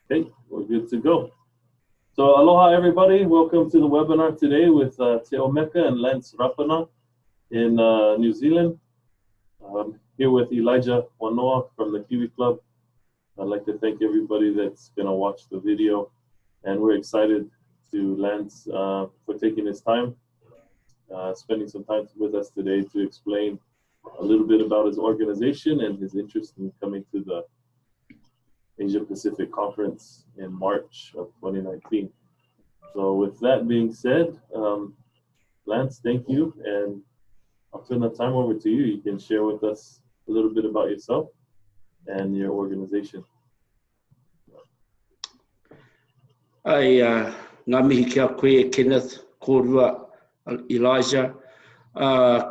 Okay, we're good to go. So aloha everybody, welcome to the webinar today with Te Omeka and Lance Rapana in New Zealand. Here with Elijah Wanoa from the Kiwi Club. I'd like to thank everybody that's gonna watch the video, and we're excited to Lance for taking his time, spending some time with us today to explain a little bit about his organization and his interest in coming to the Asia Pacific Conference in March of 2019. So with that being said, Lance, thank you, and I'll turn the time over to you. You can share with us a little bit about yourself and your organization. Ngā mihi kia koe, Kenneth, kōrua, Elijah.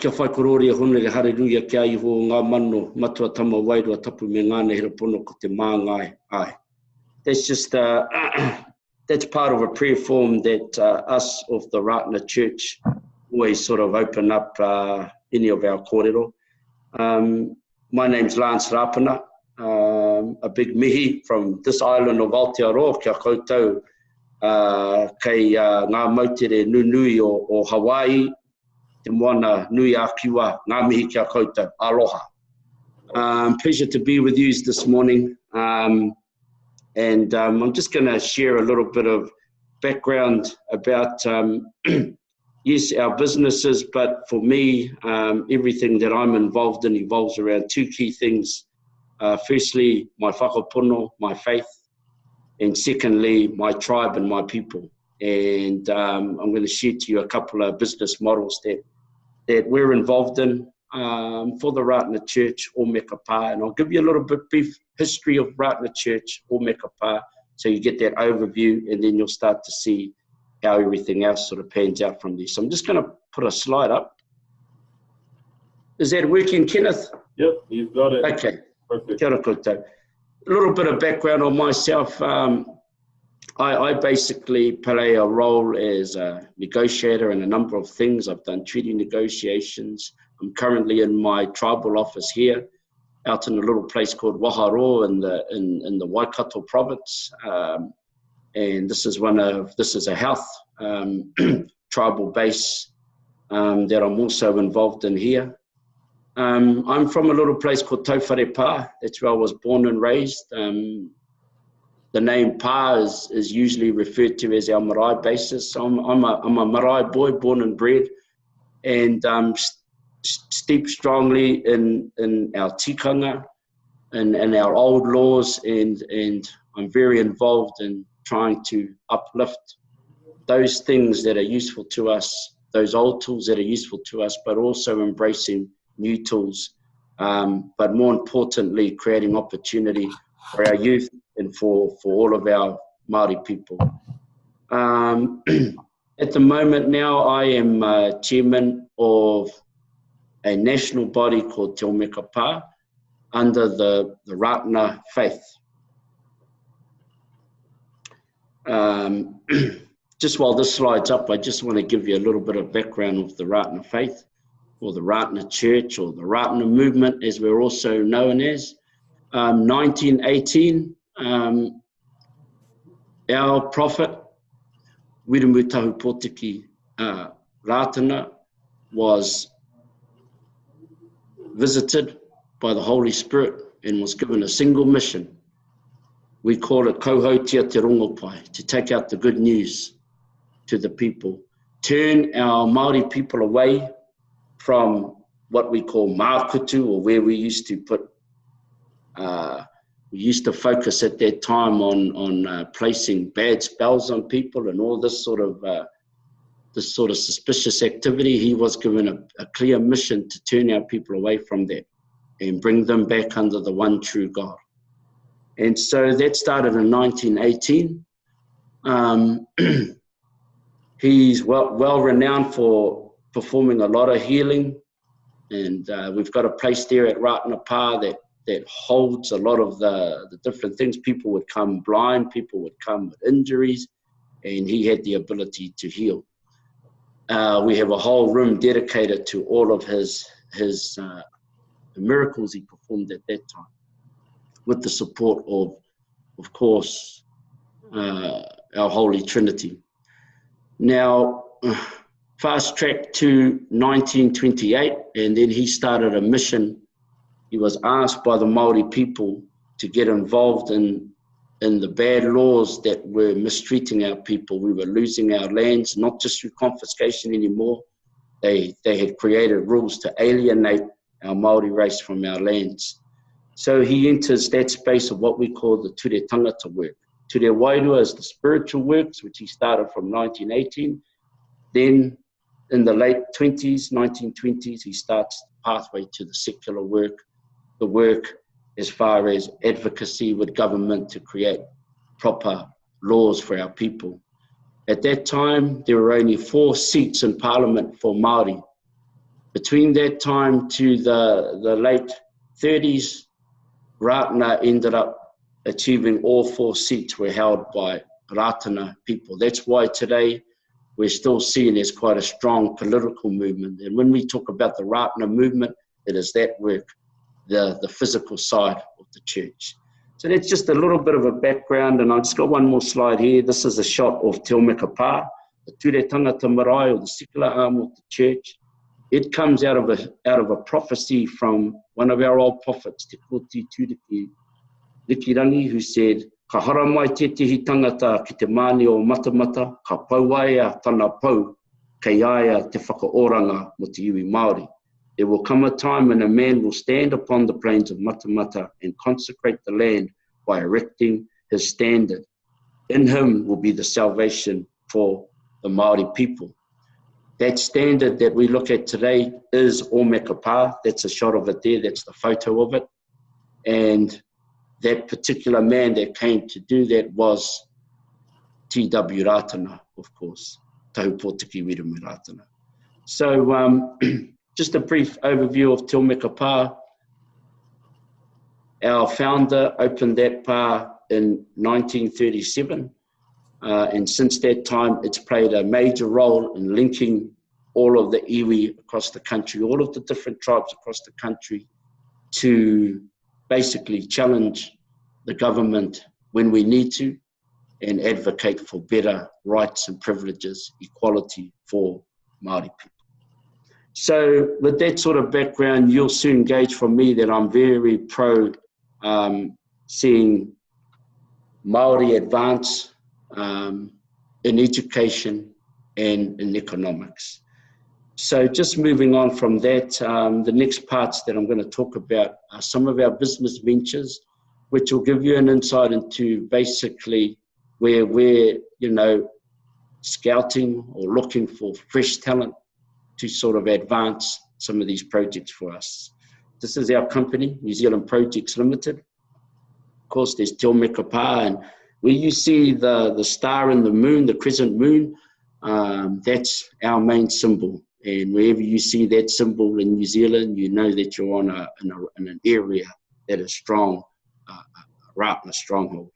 Kia whai korori e hone re hareruia kia iho ngā mano matua tama wairua tapu me ngāne hera pono ko te māngai ai. That's just, that's part of a prayer form that us of the Rapana Church always sort of open up any of our kōrero. My name's Lance Rapana, a big mihi from this island of Aotearoa, kia koutou, kei ngā mautere nunui o Hawaii, te moana nui a kiwa, ngā mihi kia koutou, aloha. Pleasure to be with you this morning. I'm just going to share a little bit of background about, yes, our businesses, but for me, everything that I'm involved in evolves around two key things. Firstly, my whakapono, my faith, and secondly, my tribe and my people. And I'm going to share to you a couple of business models that we're involved in for the Rapana Church, Omeka Pa, and I'll give you a little bit brief history of Rapana Church, Omeka Pa, so you get that overview, and then you'll start to see how everything else sort of pans out from there. So I'm just going to put a slide up. Is that working, Kenneth? Yep, you've got it. Okay. Perfect. Kia ora koutou. A little bit of background on myself. I basically play a role as a negotiator in a number of things. I've done treaty negotiations. I'm currently in my tribal office here, out in a little place called Waharo in the Waikato province. And this is a health tribal base that I'm also involved in here. I'm from a little place called Tauwhare Pa. That's where I was born and raised. The name Pa is usually referred to as our marae basis. So I'm a marae boy, born and bred, and steeped strongly in our tikanga and our old laws, and I'm very involved in trying to uplift those things that are useful to us, those old tools that are useful to us, but also embracing new tools, but more importantly, creating opportunity for our youth and for all of our Māori people. At the moment now, I am chairman of a national body called Te Omeka Pa under the Rapana faith. Just while this slide's up, I just want to give you a little bit of background of the Rapana faith, or the Rapana Church, or the Rapana movement, as we're also known as. 1918, our prophet, Wiramutahu Potiki Ratana, was visited by the Holy Spirit and was given a single mission. We call it Kauhautia Te Rongopai, to take out the good news to the people, turn our Māori people away from what we call mākutu, or where we used to put, we used to focus at that time on placing bad spells on people and all this sort of suspicious activity. He was given a clear mission to turn our people away from that and bring them back under the one true God. And so that started in 1918. He's well renowned for performing a lot of healing, and we've got a place there at Rapana Pa that holds a lot of the different things. People would come blind, people would come with injuries, and he had the ability to heal. We have a whole room dedicated to all of his miracles he performed at that time, with the support of course, our Holy Trinity. Now, fast track to 1928, and then he started a mission. He was asked by the Māori people to get involved in the bad laws that were mistreating our people. We were losing our lands, not just through confiscation anymore. They had created rules to alienate our Māori race from our lands. So he enters that space of what we call the ture tangata work. Ture wairua is the spiritual works, which he started from 1918. Then in the late 1920s, he starts the pathway to the secular work, the work as far as advocacy with government to create proper laws for our people. At that time, there were only 4 seats in Parliament for Māori. Between that time to the late 30s, Rapana ended up achieving all 4 seats were held by Rapana people. That's why today we're still seen as quite a strong political movement. And when we talk about the Rapana movement, it is that work, the physical side of the church. So that's just a little bit of a background, and I've just got one more slide here. This is a shot of Te Omeka Pā, the ture tangata marae, or the secular arm of the church. It comes out of a prophecy from one of our old prophets, Te Koti Tūriki Rikirangi, who said, ka hara mai tētahi tangata ki te mani o matamata, ka pauaia tana pau, kei aia te whakaoranga mo te iwi Māori. There will come a time when a man will stand upon the plains of Matamata and consecrate the land by erecting his standard. In him will be the salvation for the Māori people. That standard that we look at today is Omeka Pā. That's a shot of it there, that's the photo of it. And that particular man that came to do that was T.W. Rapana, of course, Tahu Pōtiki Wiremu Rapana. So just a brief overview of Te Omeka Pā. Our founder opened that pā in 1937. And since that time, it's played a major role in linking all of the iwi across the country, all of the different tribes across the country, to basically challenge the government when we need to and advocate for better rights and privileges, equality for Māori people. So with that sort of background, you'll soon gauge from me that I'm very pro seeing Māori advance in education and in economics. So just moving on from that, the next parts that I'm going to talk about are some of our business ventures, which will give you an insight into basically where we're, scouting or looking for fresh talent to sort of advance some of these projects for us. This is our company, New Zealand Projects Limited. Of course, there's Te Omeka Pā, and where you see the star and the moon, the crescent moon, that's our main symbol. And wherever you see that symbol in New Zealand, you know that you're in an area that is strong, Rapana stronghold.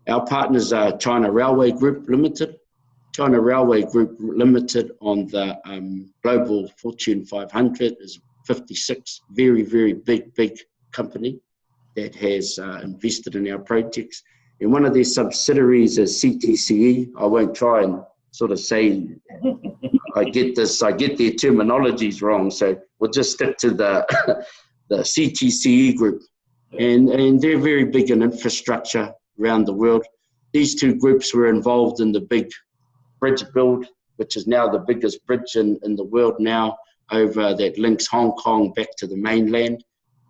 Our partners are China Railway Group Limited. China Railway Group Limited on the Global Fortune 500 is 56, very, very big company that has invested in our projects. And one of their subsidiaries is CTCE. I won't try and sort of say I get their terminologies wrong, so we'll just stick to the CTCE group. And they're very big in infrastructure around the world. These two groups were involved in the big bridge build, which is now the biggest bridge in the world now, over that links Hong Kong back to the mainland,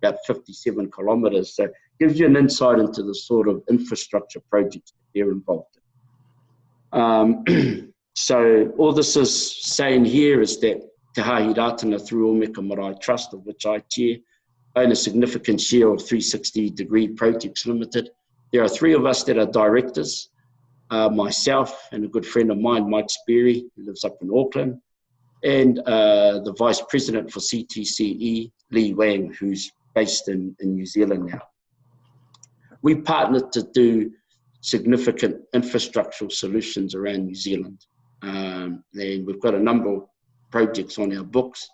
about 57 kilometers. So it gives you an insight into the sort of infrastructure projects that they're involved in. So all this is saying here is that Te Hahi Ratana through Omeka Marae Trust, of which I chair, own a significant share of 360 Degree Projects Limited. There are 3 of us that are directors, myself and a good friend of mine, Mike Sperry, who lives up in Auckland, and the vice president for CTCE, Lee Wang, who's based in New Zealand now. We partnered to do significant infrastructural solutions around New Zealand. And we've got a number of projects on our books,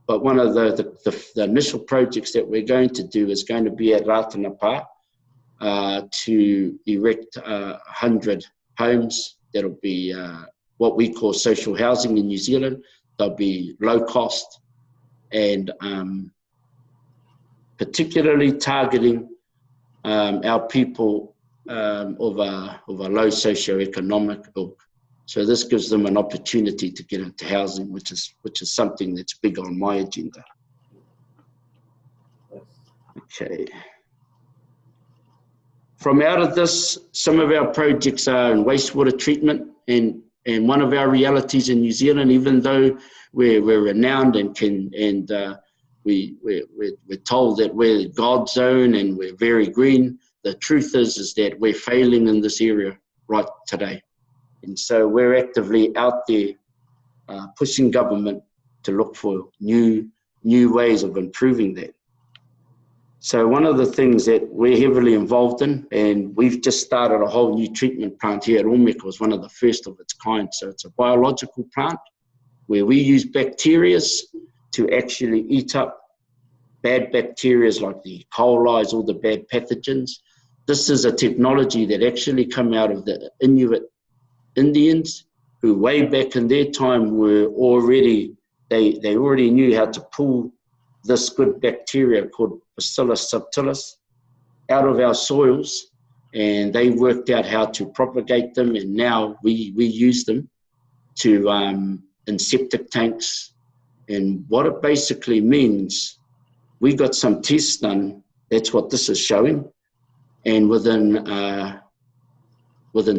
but one of the initial projects that we're going to do is going to be at Rapana Pā to erect 100 homes that'll be what we call social housing in New Zealand. They'll be low cost and particularly targeting our people of a low socioeconomic ilk. So this gives them an opportunity to get into housing, which is something that's big on my agenda. Okay. From out of this, some of our projects are in wastewater treatment, and one of our realities in New Zealand, even though we're renowned and we're told that we're God's zone and we're very green, the truth is that we're failing in this area right today. And so we're actively out there pushing government to look for new ways of improving that. So one of the things that we're heavily involved in, and we've just started a whole new treatment plant here at Omeka, was one of the first of its kind. So it's a biological plant where we use bacteria to actually eat up bad bacteria like the E. coli, all the bad pathogens. This is a technology that actually come out of the Inuit Indians, who way back in their time were already, they already knew how to pull this good bacteria called Bacillus subtilis out of our soils, and they worked out how to propagate them, and now we use them to in septic tanks. And what it basically means, we got some tests done, that's what this is showing, and within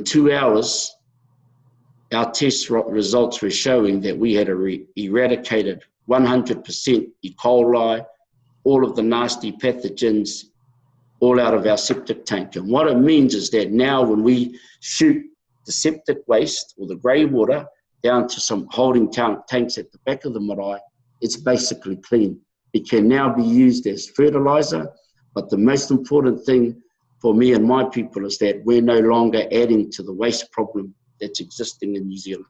2 hours our test results were showing that we had eradicated 100% E. coli, all of the nasty pathogens, all out of our septic tank. And what it means is that now when we shoot the septic waste or the grey water down to some holding tanks at the back of the marae, it's basically clean. It can now be used as fertilizer, but the most important thing for me and my people is that we're no longer adding to the waste problem that's existing in New Zealand.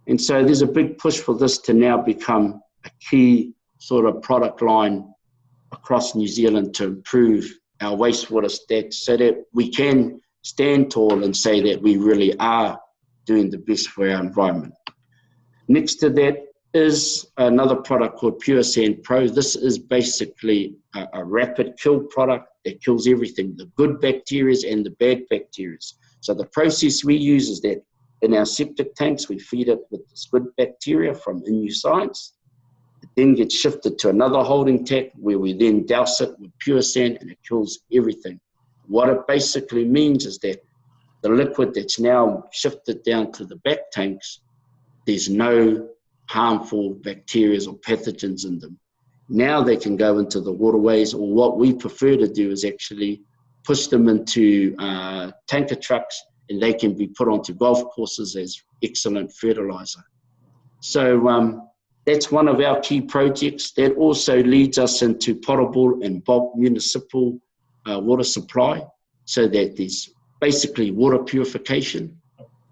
And so there's a big push for this to now become a key sort of product line across New Zealand to improve our wastewater stats so that we can stand tall and say that we really are doing the best for our environment. Next to that is another product called Pure Sand Pro. This is basically a rapid kill product that kills everything, the good bacteria and the bad bacteria. So the process we use is that in our septic tanks, we feed it with this good bacteria from Inu Science. It then gets shifted to another holding tank where we then douse it with pure sand and it kills everything. What it basically means is that the liquid that's now shifted down to the back tanks, there's no harmful bacteria or pathogens in them. Now they can go into the waterways, or what we prefer to do is actually push them into tanker trucks, and they can be put onto golf courses as excellent fertilizer. So that's one of our key projects. That also leads us into potable and bulk municipal water supply, so that there's basically water purification.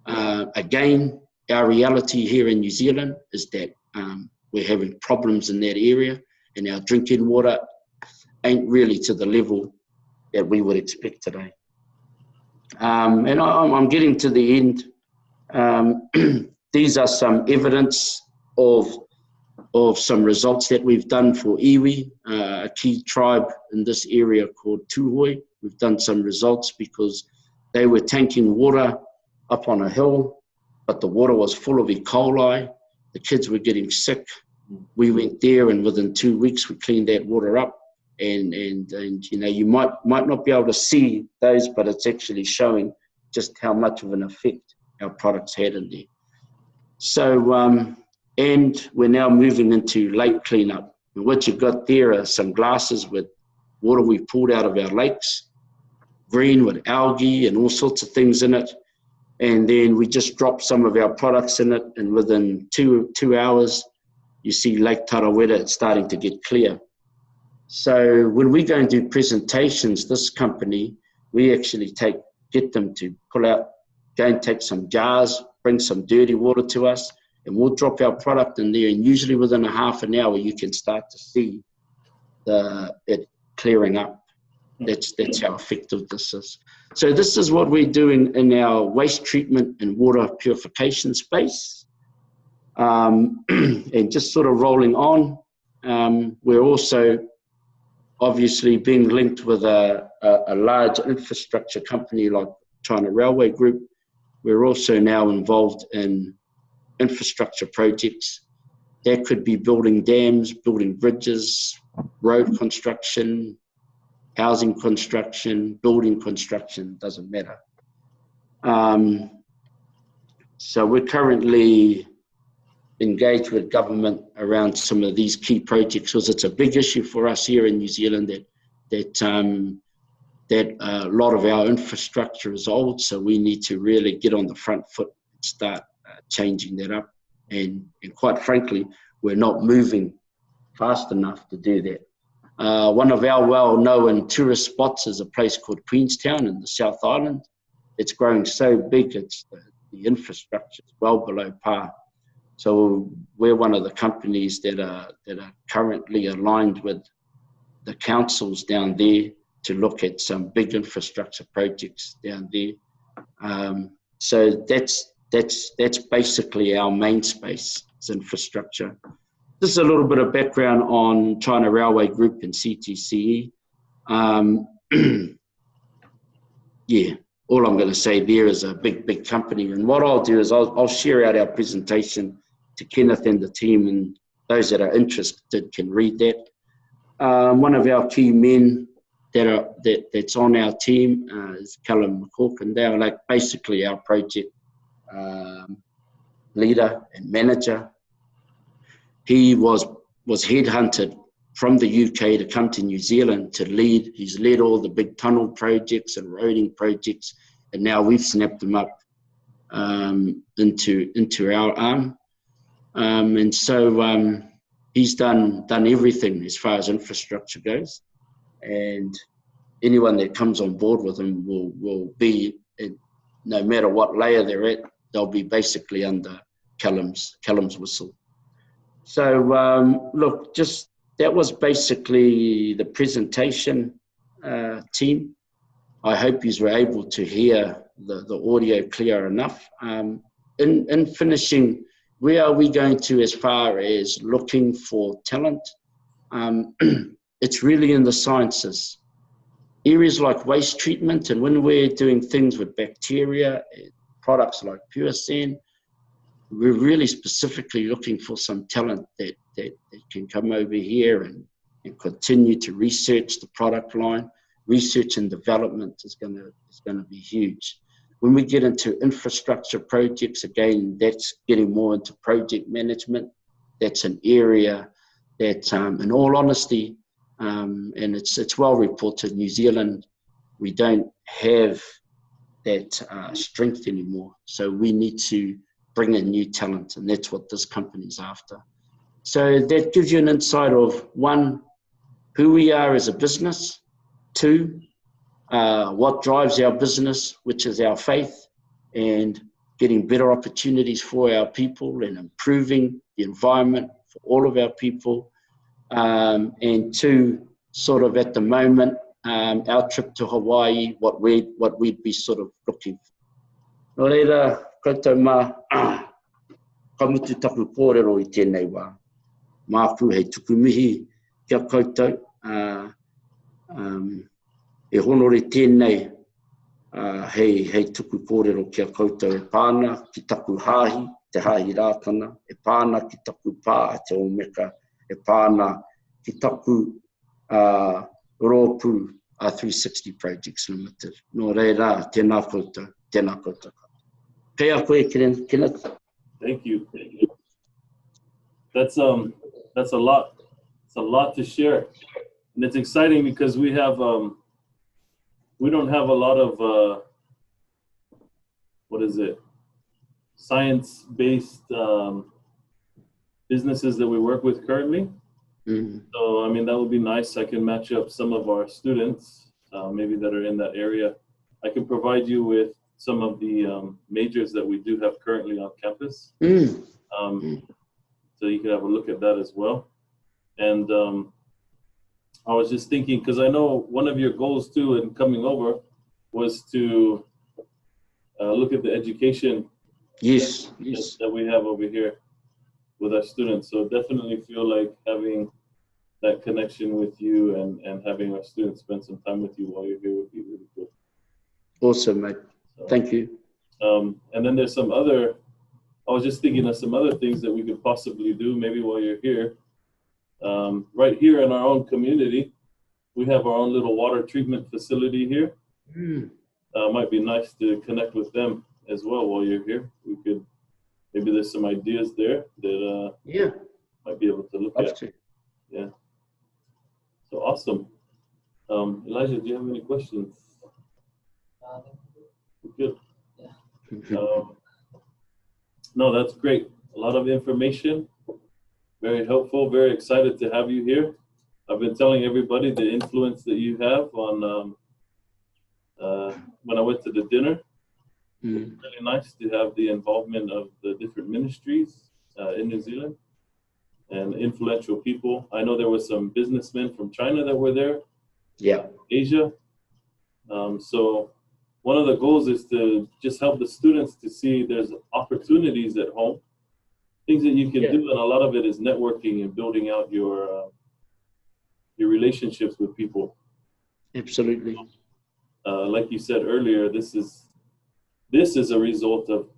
Again, our reality here in New Zealand is that we're having problems in that area, and our drinking water ain't really to the level that we would expect today. And I'm getting to the end. These are some evidence of some results that we've done for iwi, a key tribe in this area called Tuhoi. We've done some results because they were tanking water up on a hill, but the water was full of E. coli. The kids were getting sick. We went there, and within 2 weeks we cleaned that water up. And you know, you might not be able to see those, but it's actually showing just how much of an effect our products had in there. So, and we're now moving into lake cleanup. And what you've got there are some glasses with water we pulled out of our lakes, green with algae and all sorts of things in it. And then we just dropped some of our products in it, and within two hours, you see Lake Tarawera starting to get clear. So when we go and do presentations, this company, we actually get them to pull out, go and take some jars, bring some dirty water to us, and we'll drop our product in there. And usually within a half an hour, you can start to see it clearing up. That's how effective this is. So this is what we're doing in our waste treatment and water purification space. And just sort of rolling on, we're also obviously being linked with a large infrastructure company like China Railway Group. We're also now involved in infrastructure projects. That could be building dams, building bridges, road construction, housing construction, building construction, doesn't matter. So we're currently engaged with government around some of these key projects because it's a big issue for us here in New Zealand that a lot of our infrastructure is old, so we need to really get on the front foot and start changing that up. And quite frankly, we're not moving fast enough to do that. One of our well-known tourist spots is a place called Queenstown in the South Island. It's growing so big, the infrastructure is well below par. So we're one of the companies that are currently aligned with the councils down there to look at some big infrastructure projects down there. So that's basically our main space, is infrastructure. This is a little bit of background on China Railway Group and CTCE. Yeah, all I'm going to say there is a big company. And what I'll do is I'll share out our presentation to Kenneth and the team, and those that are interested can read that. One of our key men that's on our team is Callum McCork, and they're like basically our project leader and manager. He was headhunted from the UK to come to New Zealand to lead. He's led all the big tunnel projects and roading projects, and now we've snapped him up into our arm. And so he's done everything as far as infrastructure goes, and anyone that comes on board with him will be, no matter what layer they're at, they'll be basically under Callum's whistle. So look, just that was basically the presentation, team. I hope you were able to hear the audio clear enough. In finishing, where are we going to as far as looking for talent? It's really in the sciences. Areas like waste treatment, and when we're doing things with bacteria, products like pure sand, we're really specifically looking for some talent that can come over here and continue to research the product line. Research and development is going to be huge. When we get into infrastructure projects, again, that's getting more into project management. That's an area that, in all honesty, and it's well reported, New Zealand, we don't have that strength anymore. So we need to bring in new talent, and that's what this company's after. So that gives you an insight of, one, who we are as a business, two, what drives our business, which is our faith, and getting better opportunities for our people and improving the environment for all of our people. And two, sort of at the moment, our trip to Hawaii, what we'd be sort of looking for. Nō reira, koutou mā, ka mutu taku kōrero I tēnei wā. Māku hei tukumihi kia koutou. E honore tēnei hei tuku kōrero kia koutou e pāna ki taku hāhi, te hāhi rātana, e pāna ki taku pā te Omeka, e pāna ki taku rōpū 360 Projects Limited. Nō reira, tēnā koutou, tēnā koutou. Kia koe, Kenneth. Thank you. That's a lot. It's a lot to share, and it's exciting because we have we don't have a lot of science-based businesses that we work with currently. Mm-hmm. So I mean, that would be nice. I can match up some of our students, maybe that are in that area. I can provide you with some of the majors that we do have currently on campus. So you can have a look at that as well. And I was just thinking, because I know one of your goals too in coming over was to look at the education Yes. that we have over here with our students. So definitely feel like having that connection with you and having our students spend some time with you while you're here would be really cool. Awesome, mate. So, thank you. And then there's some other, I was just thinking of some other things that we could possibly do maybe while you're here. Right here in our own community, we have our own little water treatment facility here. Might be nice to connect with them as well while you're here. We could, maybe there's some ideas there that might be able to look at. Yeah. So awesome. Elijah, do you have any questions? Good. Yeah. No, that's great. A lot of information. Very helpful. Very excited to have you here. I've been telling everybody the influence that you have on when I went to the dinner. It's really nice to have the involvement of the different ministries in New Zealand and influential people. I know there were some businessmen from China that were there. Yeah. Asia. So one of the goals is to just help the students to see there's opportunities at home, things that you can do, and a lot of it is networking and building out your relationships with people. Absolutely. Like you said earlier, this is a result of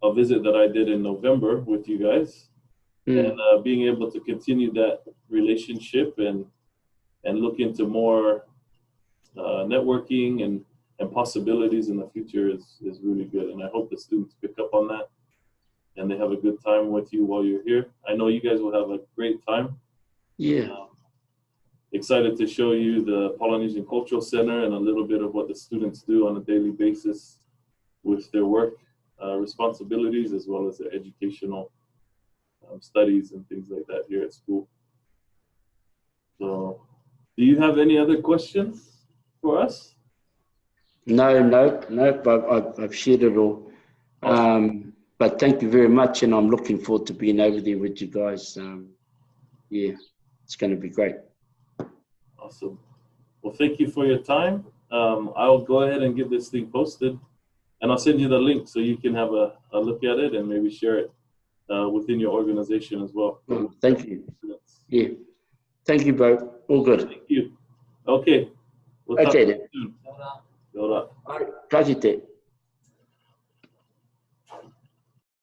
a visit that I did in November with you guys, and being able to continue that relationship and look into more networking and possibilities in the future is really good. And I hope the students pick up on that and they have a good time with you while you're here. I know you guys will have a great time. Yeah. Excited to show you the Polynesian Cultural Center and a little bit of what the students do on a daily basis with their work responsibilities, as well as their educational studies and things like that here at school. So, do you have any other questions for us? No, I've shared it all. But thank you very much, and I'm looking forward to being over there with you guys. Yeah, it's going to be great. Awesome. Well, thank you for your time. I'll go ahead and get this thing posted, and I'll send you the link so you can have a look at it and maybe share it within your organization as well. Thank you. Yeah. Thank you, Bo. All good. Thank you. Okay. We'll talk Okay then. soon. Go up. Ka kite.